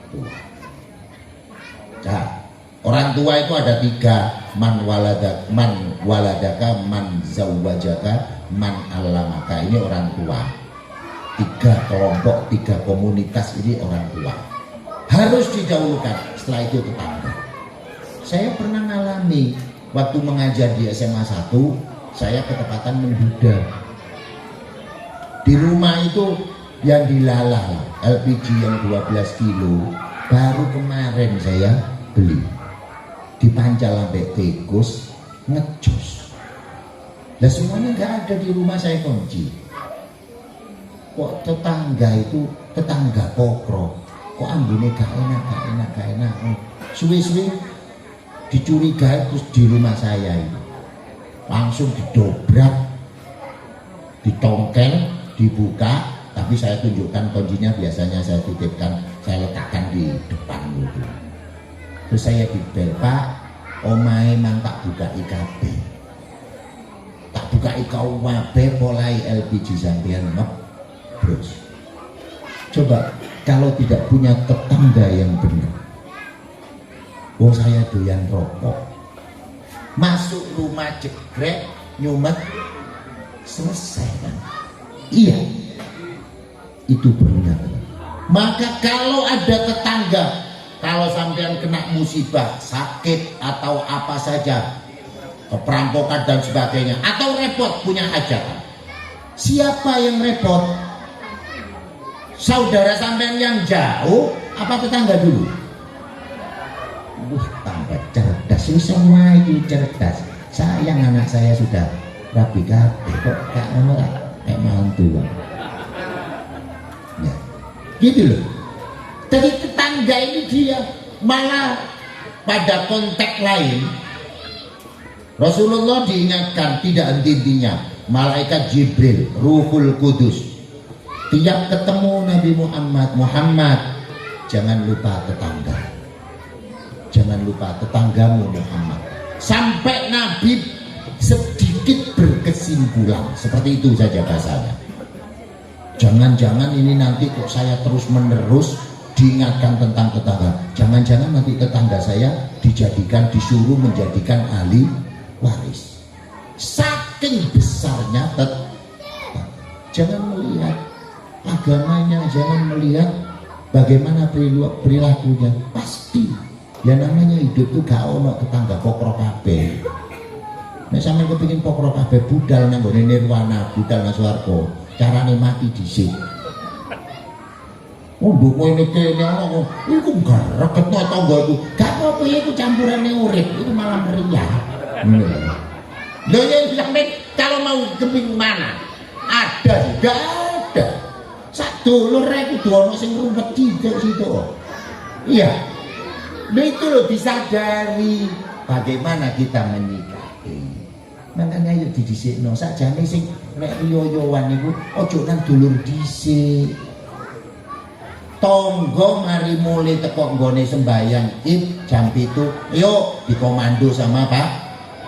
tua. Nah, orang tua itu ada 3, man waladaka, man zawwajaka, man alamaka. Ini orang tua. 3 kelompok, 3 komunitas ini orang tua. Harus didahulukan, setelah itu tetangga. Saya pernah mengalami waktu mengajar di SMA 1, saya ketepatan menduda. Di rumah itu yang dilalah LPG yang 12 kilo baru kemarin saya beli, dipancal sampai tikus, ngecus. Lah semuanya nggak ada di rumah, saya kunci. Kok tetangga itu tetangga kokro, kok ambune gak enak. Suwi-suwi dicurigai terus di rumah saya itu langsung didobrak, ditongkel, dibuka, tapi saya tunjukkan kuncinya, biasanya saya titipkan, saya letakkan di depan gitu. Terus saya dibel, Pak, omahe mang tak buka IKB, tak buka IKB, mulai LPG sampean terus. Coba kalau tidak punya tetangga yang benar, wong saya doyan rokok, masuk rumah jegrek, nyumet, selesai kan? Iya, itu benar. Maka kalau ada tetangga, kalau sampean kena musibah, sakit atau apa saja, perampokan dan sebagainya, atau repot punya hajatan, siapa yang repot? Saudara sampean yang jauh apa tetangga dulu? Tambah cerdas, ini semua itu cerdas. Sayang anak saya sudah rapi kabeh, kok gak ngono kayak mantu. Ya, gitu loh. Jadi tetangga ini dia malah pada konteks lain Rasulullah diingatkan, tidak henti-hentinya malaikat Jibril, Ruhul Kudus tiap ketemu Nabi Muhammad, jangan lupa tetangga, jangan lupa tetanggamu Muhammad, sampai Nabi sedikit berkesimpulan seperti itu saja bahasanya. Jangan-jangan ini nanti kok saya terus menerus diingatkan tentang tetangga, jangan-jangan nanti tetangga saya disuruh menjadikan ahli waris. Saking besarnya jangan melihat agamanya, jangan melihat bagaimana perilakunya. Pasti ya namanya hidup itu gak ono tetangga pokro kabeh. Nek sampeyan kepengin pokro kabeh budal nang gone nirwana, budal nang swarga, carane mati dhisik. Nduk ngene kene ana iku gareketno tangga iku. Gak apa-apa iku campurane urip, itu malah meriah. Lho ya sampeyan kalau mau keping mana? Ada juga ada. Sak dulur rek kudu ana sing rumpet cicik situ. Iya. Lha itu loh disadari bagaimana kita menyikapi. Makanya ayo didhisikno sakjane sing nek riyoyowan niku aja nang dulur dhisik. Tonggo mari mulai teko nggone sembayang id jam 7, yuk dikomando sama Pak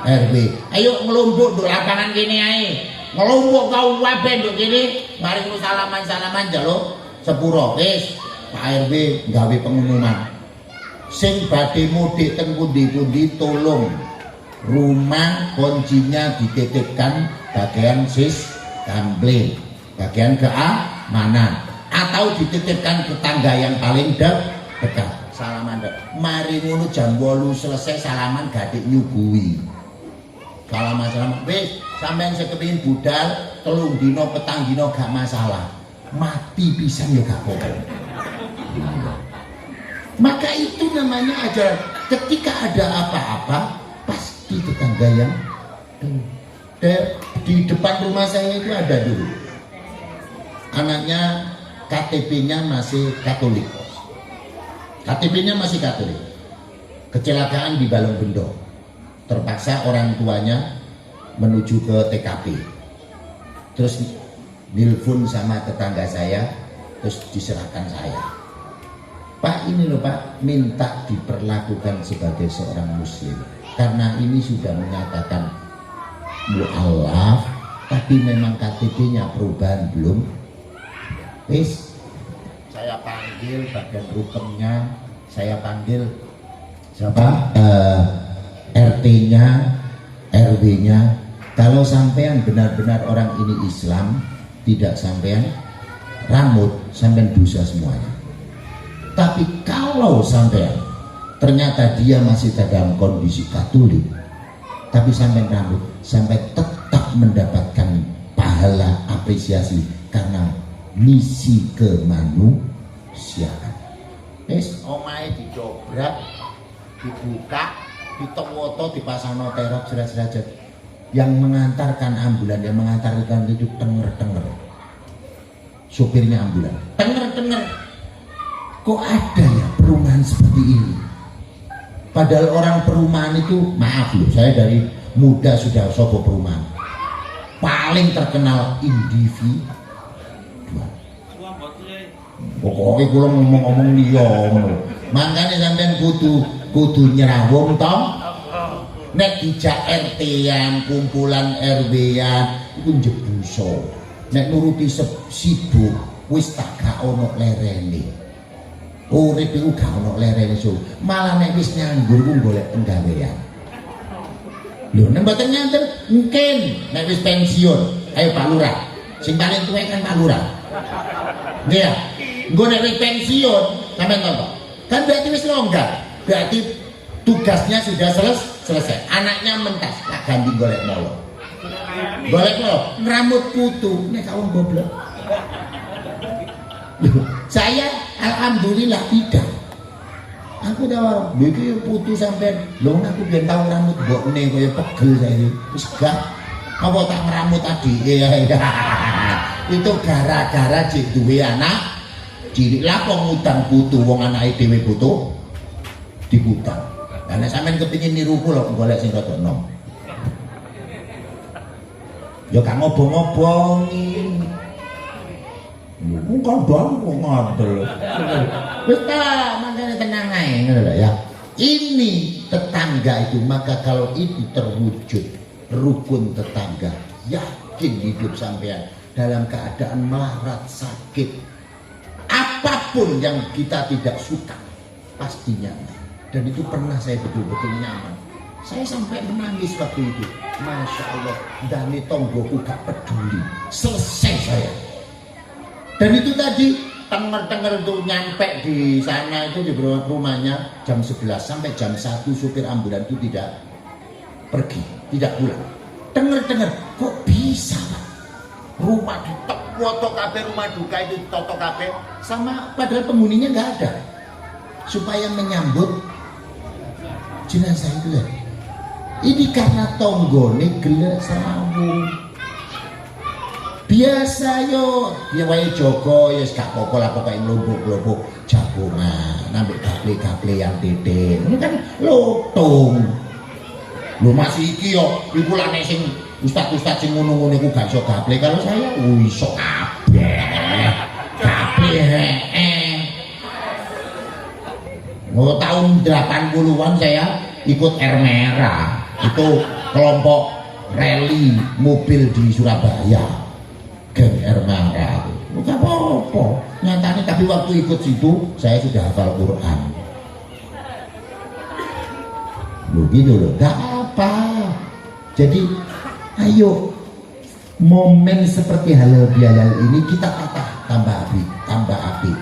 RW. Ayo ngelumpuk nduk lapangan kene ae. Ngelumpuk kau kabeh nduk kene, mari ku salaman-salaman njaluk sepuro. Wis Pak RW gawe pengumuman. Sing badhe mudik teng pundi-pundi tolong rumah kuncinya dititipkan bagian sis kamble, bagian keamanan, atau dititipkan tetangga yang paling dekat. salaman. Mari ngono jam 8 selesai salaman gatik nyuguhi. Salaman wis sampean sing kepengin budal 3 dina petang dina gak masalah. Mati pisan ya gak apa-apa. Maka itu namanya ajaran. Ketika ada apa-apa pasti tetangga yang di depan rumah saya itu ada dulu anaknya KTP-nya masih Katolik, KTP-nya masih Katolik, kecelakaan di Balong Bendo, terpaksa orang tuanya menuju ke TKP, terus nelfon sama tetangga saya, terus diserahkan saya, Pak ini loh Pak, minta diperlakukan sebagai seorang muslim karena ini sudah menyatakan mu'alaf, tapi memang KTP-nya perubahan belum. Wis, saya panggil bagian rukunnya, saya panggil siapa? RT-nya, RW-nya. Kalau sampean benar-benar orang ini Islam, tidak sampean rambut, sampean dosa semuanya. Tapi kalau sampean ternyata dia masih dalam kondisi Katolik, tapi sampai rambut, sampai tetap mendapatkan pahala apresiasi karena misi kemanusiaan. Wis omahe didobrak, dibuka, ditowoto, dipasangno terop derajat. Yang mengantarkan ambulan, yang mengantarkan itu tenger-tenger. Supirnya ambulan, tenger-tenger. Kok ada ya perumahan seperti ini? Padahal orang perumahan itu, maaf loh, saya dari muda sudah sobo perumahan. Paling terkenal individu. Pokoknya kalau ngomong-ngomong liya ngono. Makanya sampean kudu nyerawung toh. Nek dijak RT-an, kumpulan RW-an iku njebuso. Nek nuruti sibuk wis tak gak ono lerene. Urip iku gak ono lerene so. Malah nek wis nganggur ku golek penggawean. Lho nek mboten nganten mungkin nek wis pensiun, ayo Pak Lurah. Sing paling tuwek kan Pak Lurah. Nggih ya. Engko nek wis pensiun, sampean napa? Kan berarti wis longgar. Berarti tugasnya sudah selesai. Anaknya mentas, tak ganti golek molo. Golek molo, ngeramut putu, nek kawon goblok. Saya alhamdulillah tidak. Aku tahu, iki putu sampean. Lho aku biyen tau rambut mbokne kaya pegel saiki. Wis gak apa tak ngeramut adike ya. Itu gara-gara jek duwe anak cilik lah kok ngutang putu wong anake dhewe putu diputang. Lah nek sampean kepengin niru kula golek sing rada enom. Ya gak ngobong-ngobongi. Lu kan bang kok ngadel. Wis ta, mangkane tenang ae ngono lho ya. Ini tetangga itu, maka kalau itu terwujud rukun tetangga, yakin hidup sampean dalam keadaan melarat, sakit, apapun yang kita tidak suka pasti nyaman. Dan itu pernah saya betul-betul nyaman. Saya sampai menangis waktu itu. Masya Allah, dani tonggoku gak peduli. Selesai saya. Dan itu tadi tenger-tenger itu nyampe di sana itu di rumahnya jam 11 sampai jam 1 supir ambulan itu tidak pergi, tidak pulang. Tenger-tenger, kok bisa Pak? Rumah ditok foto kabeh, rumah duka itu toto kabeh, sama padahal penghuninya nggak ada. Supaya menyambut jenazah itu ya. Ini karena tonggone gelek sawung. Biasa yo, ya wae Joko ya gak apa-apa lah pokoke nglumpuk-nglumpuk jagongan, nambah gaple-gaple yang titik. Ini kan lotung. Lho masih iki yo, iku lak nek sing ustaz-ustaz sing ngono-ngono iku gak iso gaple, kalau saya iso kabeh. Gaple Oh, tahun 80-an saya ikut Air Merah. Itu kelompok rally mobil di Surabaya. Geng Air Merah. Enggak apa-apa. Nyatanya tapi waktu ikut situ saya sudah hafal Quran. Begitu loh. Enggak apa. Jadi ayo momen seperti halal bihalal ini kita tambah api.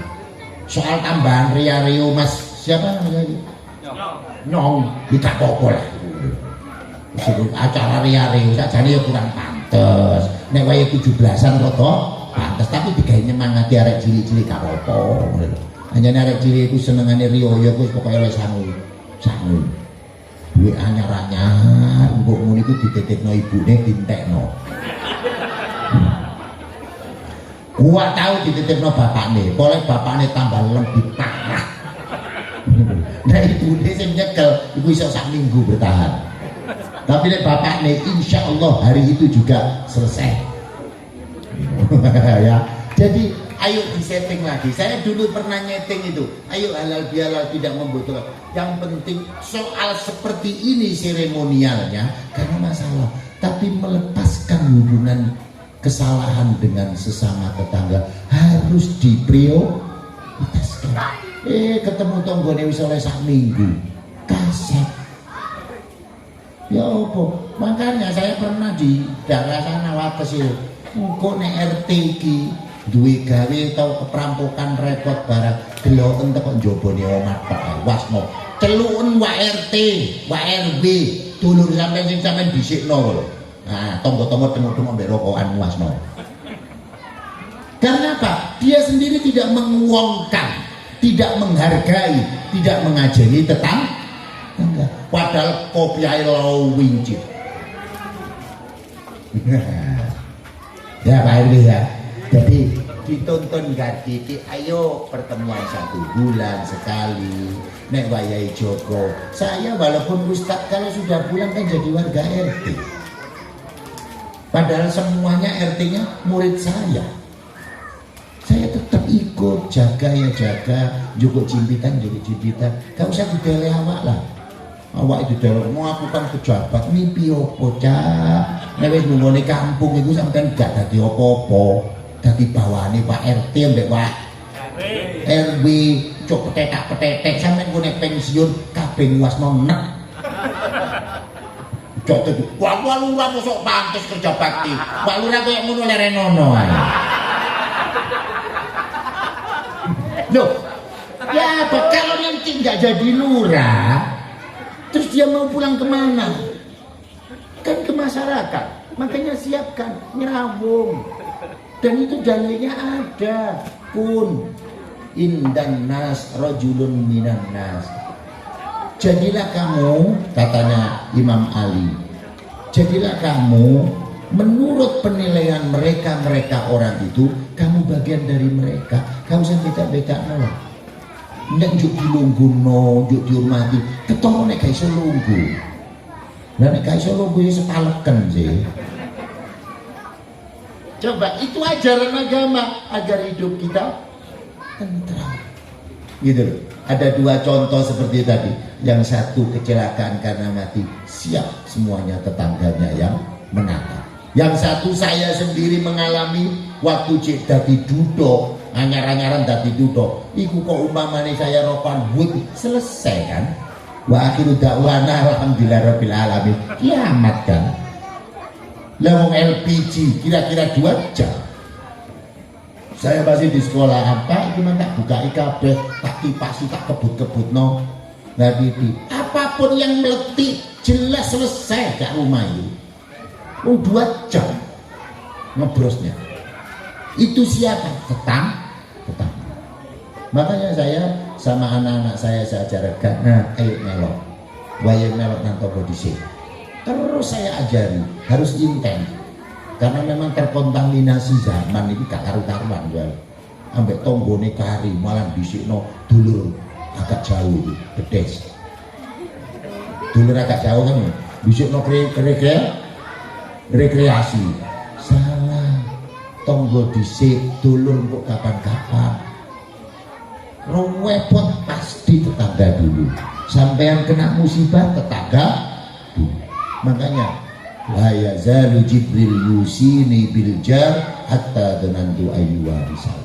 Soal tambahan Ria Rio Mas Siapa namanya itu? Nyong. Tidak apa-apa lah. Acara riare sakjane ya kurang pantes. Nek wayahe 17-an rada pantes, tapi digawe nyemangati arek cilik-cilik gak apa-apa. Anjane arek cilik iku senengane riyo kuwi pokoke wis sangu. Duwe anyar-anyar, mbok ngono iku dititipno ibune dintekno. Gua tahu dititipno bapakne, boleh bapakne tambah lebih parah. Nah ibune sing nyekel iku iso sak minggu bertahan. Tapi nek bapakne insya Allah hari itu juga selesai. Ya, jadi ayo disetting lagi. Saya dulu pernah nyeting itu. Ayo halal bihalal tidak membutuhkan. Yang penting soal seperti ini seremonialnya karena masalah. Tapi melepaskan hubungan kesalahan dengan sesama tetangga harus diprioritaskan. Ketemu tonggone wis oleh sak minggu. Kaset. Ya apa? Makanya saya pernah di daerah sana wates itu. Engko nek RT iki duwe gawe tau keperampokan repot barang deloken teko njobone omah tok wasno. Celuken Wak RT, Wak RW, dulur sampean sing sampean dhisikno lho. Nah, tonggo-tonggo temu-temu mbek rokokan wasno. Karena apa? Dia sendiri tidak menguangkan, tidak menghargai, tidak mengajari tetangga. Padahal kopi air lau wincit. Ya Pak RW ya. Jadi dituntun gati, ayo pertemuan 1 bulan sekali. Nek wayahe Joko. Saya walaupun Ustadz kalau sudah pulang kan jadi warga RT. Padahal semuanya RT-nya murid saya. Saya tetap ikut, jaga ya jaga, juga jimpitan. Gak usah didele awak lah. Awak itu dalam mau aku kan pejabat mimpi opo cah. Nek wis nungone kampung iku sampean gak dadi opo-opo. Dadi bawane Pak RT mbek Pak RW cok petetak-petetek sampean ku nek pensiun kabeh nguasno nek. Cok dadi wah lurah mosok pantes kerja bakti. Wah lurah koyo ngono lerenono ae. Loh, ya apa kalau nanti nggak jadi lurah, terus dia mau pulang kemana? Kan ke masyarakat. Makanya siapkan nyrawung. Dan itu dalilnya ada. Kun indan nas rajulun minan nas. Jadilah kamu, katanya Imam Ali, jadilah kamu menurut penilaian mereka orang itu, kamu bagian dari mereka. Kamu usah beda-beda no. Nek njuk dilungguhno, njuk dihormati. Ketemu nek gak iso lungguh. Lah nek gak iso lungguh ya sepaleken sih. Coba itu ajaran agama agar hidup kita tentram. Gitu loh. Ada 2 contoh seperti tadi. Yang satu kecelakaan karena mati, siap semuanya tetangganya yang menangkap. Yang satu saya sendiri mengalami waktu cek dadi duduk, anyar-anyaran dadi duduk. Iku kok umpamane saya rokokan wut selesai kan? Wa akhiru da'wana alhamdulillahirabbil alamin. Kiamat kan? Lah wong LPG kira-kira 2 jam. Saya masih di sekolah apa? Itu mah tak buka kabeh, tak kipasi, tak kebut-kebutno. Nah gitu. Apapun yang meletik jelas selesai gak rumah itu. 2 jam ngebrosnya. Itu siapa? Tetang. Makanya saya sama anak-anak saya ajarkan, nah ayo melok. Wayang melok nang toko dhisik. Terus saya ajari, harus intens. Karena memang terkontaminasi zaman ini gak karu-karuan ya. Ambek tonggone kari malah dhisikno dulur agak jauh, bedes. Dulur agak jauh kan dhisikno rekreasi. Salah. Tonggo dhisik dulur kok kapan-kapan. Repot pasti tetangga dulu. Sampai yang kena musibah tetangga dulu. Makanya la yazalu Jibril yusini bil jar hatta danantu ayyuha risal.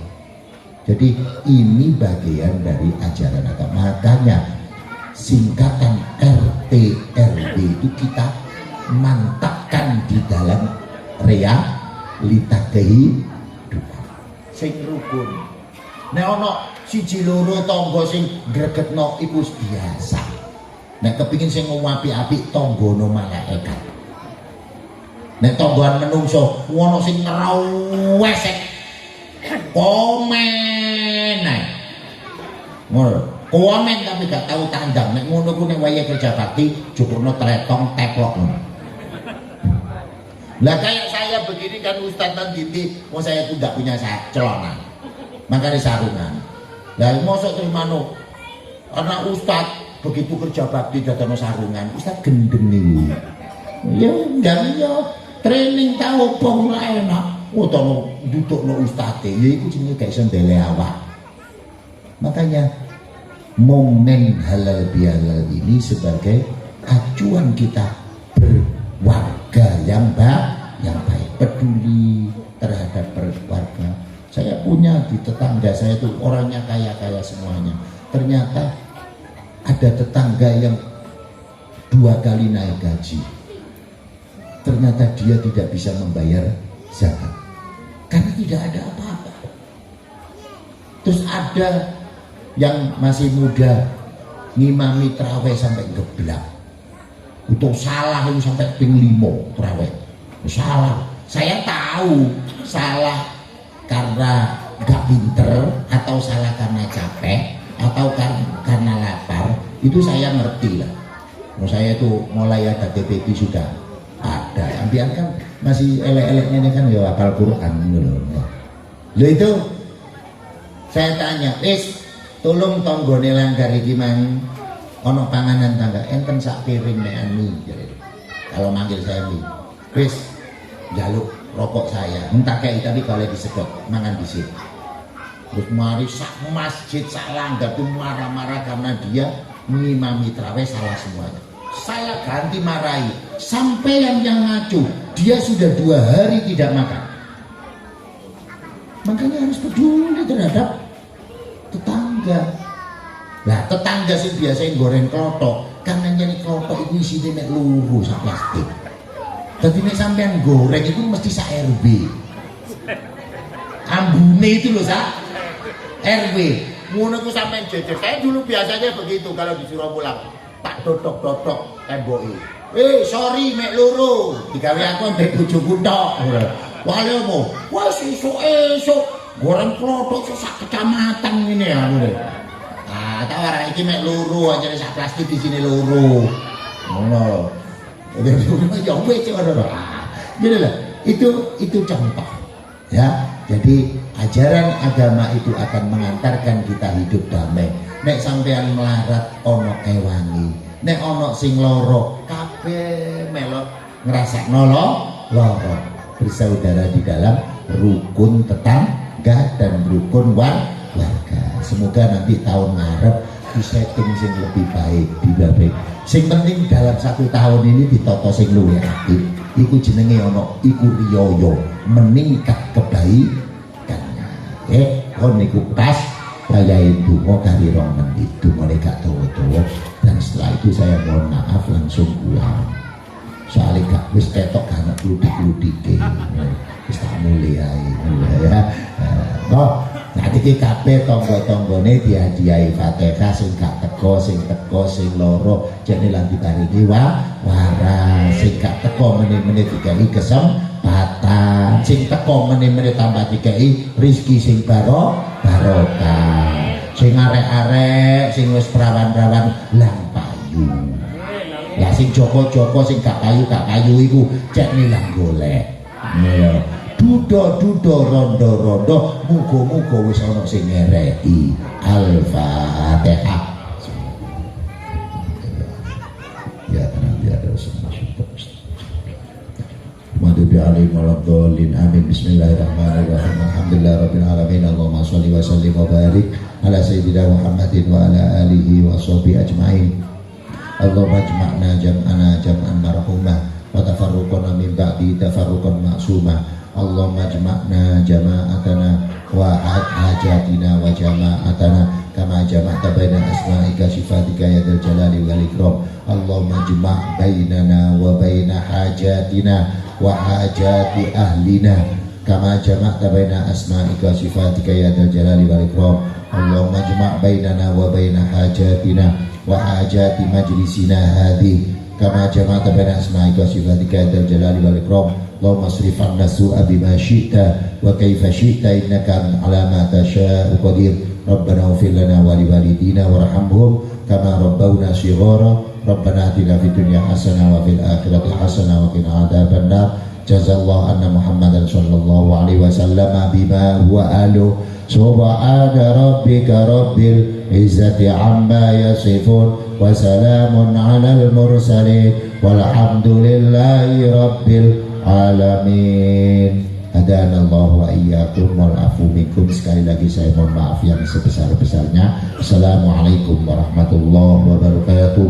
Jadi ini bagian dari ajaran agama. Makanya singkatan RT RW itu kita mantapkan di dalam realita kehidupan. Sing rukun. Nek ono siji loro tangga sing gregetno iku biasa. Nek kepingin sing apik-apik tanggono malaikat. Nek tanggoan menungso ana sing ngrawesek komen ae. Komen tapi gak tahu tandang. Nek ngono ku nek waya kerja bakti cukurno tretong teplok. Lah kayak saya begini kan Ustaz Nanditi, mau saya tuh gak punya celana. Makanya sarungan. Lah mosok terima no. Karena Ustaz begitu kerja bakti datang sarungan, Ustaz gendeng niku. Ya enggak ya training tahu pong lah enak. Utawa dudukno Ustaz ya iku jenenge gak iso ndele awak. Makanya momen halal bihalal ini sebagai acuan kita berwarga yang baik, peduli terhadap keluarga. Saya punya di tetangga saya itu orangnya kaya semuanya. Ternyata ada tetangga yang 2 kali naik gaji. Ternyata dia tidak bisa membayar zakat karena tidak ada apa-apa. Terus ada yang masih muda ngimami terawih sampai geblak. Untuk salah itu sampai ping 5 terawih. Salah. Saya tahu salah karena gak pinter atau salah karena capek atau karena lapar. Itu saya ngerti lah. Saya itu mulai ada TPP sudah ada. Ambian kan masih elek-eleknya ini kan ya hafal Quran loh. Lo itu saya tanya, tolong tonggone langgar iki mang ono panganan tangga enten sak piring nek mie. Kalau manggil saya mie. Wis jaluk rokok saya. Entah kayak tapi kalau disedot mangan di sini. Terus mari sak masjid sak langgar tuh marah-marah karena dia mengimami tarawih salah semuanya. Saya ganti marahi sampai yang ngacu dia sudah 2 hari tidak makan. Makanya harus peduli terhadap tetangga. Lah tetangga sih biasa goreng klothok, karena nyari klothok itu isinya nek luru sak plastik. Tapi nek sampean goreng itu mesti sak RW. Ambune itu loh sak RW. Ngono ku sampean jejer. Saya dulu biasanya begitu kalau disuruh pulang. Tak dotok-dotok temboke. Sorry mek loro. Digawe aku ambek bojoku tok. Wale opo? Wes esuk-esuk goreng klothok sak kecamatan ngene ya ngono. Ah, tak ora iki mek loro aja sak plastik di sini loro. Ngono. Ya wis ngono. Gini lah, itu contoh. Ya, jadi ajaran agama itu akan mengantarkan kita hidup damai. Nek sampean melarat ono ewangi, nek ono sing loro kabeh melok ngrasakno loro. Bersaudara di dalam rukun tetangga dan rukun warga. Semoga nanti tahun ngarep di setting sing lebih baik, dibabek. Sing penting dalam 1 tahun ini ditoto sing luwih apik. Iku jenenge ono iku riyoyo, meningkat kebaikannya. Kon niku pas rayain donga kari rong menit, dungane gak dawa-dawa. Dan setelah itu saya mohon maaf langsung pulang. Soalnya gak wis ketok gak ana kludik-kludike. Wis tak mulai ya. Nanti ki kabeh tangga-tanggane dihadiahi Fatihah sing gak teko, sing loro jane lan diparingi waras, sing gak teko meneh-meneh dikai kesempatan, sing teko meneh-meneh tambah dikai rezeki sing barokah, sing arek-arek sing wis perawan-perawan lang payu. Lah sing joko-joko sing gak payu iku cek nilang golek. Dudo rondo muga-muga wis ana sing ngereki. Al-Fatihah. Ya Nabi ada Madu bi alim waladhdallin amin. Bismillahirrahmanirrahim. Alhamdulillahirabbil alamin. Allahumma shalli wa sallim wa barik ala sayyidina Muhammadin wa ala alihi wa sahbihi ajmain. Allahumma ijma'na jam'an marhumah wa tafarruqna min ba'di tafarruqan ma'sumah. Allahumma jama'na jama'atana wa hajatina wa jama'atana kama jama'ta baina asma'ika sifatika ya dzal jalali wal ikram. Allahumma jma' bainana wa baina hajatina wa hajati ahlina kama jama'ta baina asma'ika sifatika ya dzal jalali wal ikram. Allahumma wajma' bainana wa baina hajatina wa hajati majlisina hadhi kama jama'ta baina asma'ika wa sifatika dzal jalali wal ikram. Allahumma asrif 'anna su'a bima syi'ta wa kaifa syi'ta innaka 'ala ma tasha'u qadir. Rabbana ighfir lana wa liwalidina warhamhum kama rabbawna shighara. Rabbana atina fid dunya hasanah wa fil akhirati hasanah wa qina adzabannar. Jazallahu anna Muhammadan sallallahu alaihi wasallam bima huwa ahlu. Subhana rabbika rabbil izzati amma yasifun wa salamun alal mursalin walhamdulillahi rabbil alamin. Hadanallahu wa iyyakum wal afu minkum. Sekali lagi saya mohon maaf yang sebesar-besarnya. Assalamualaikum warahmatullahi wabarakatuh.